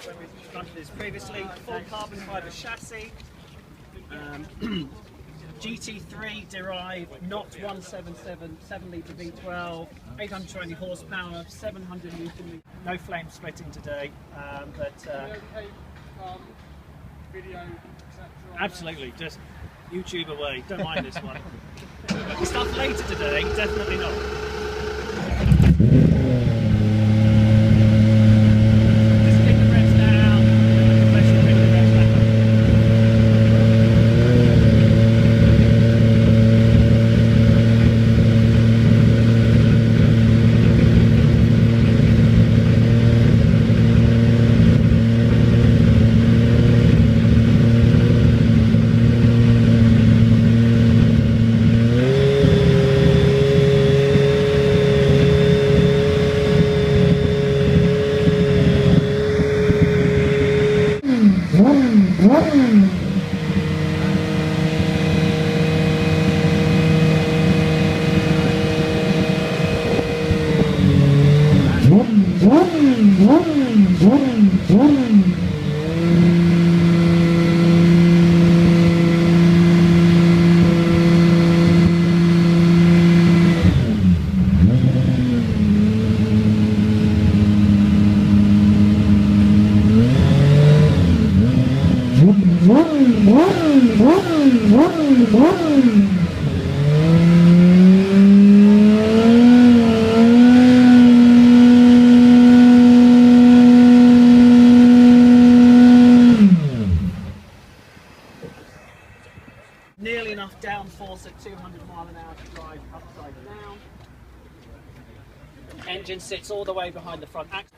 when we've done this previously. Full carbon fibre chassis. GT3 derived, not 177, 7 litre V12, 820 horsepower, 700 Newton. No flame splitting today, Video, absolutely, just YouTube away. Don't mind this one. Stuff later today, definitely not. Nearly enough downforce at 200 mile an hour to drive upside down. Engine sits all the way behind the front axle.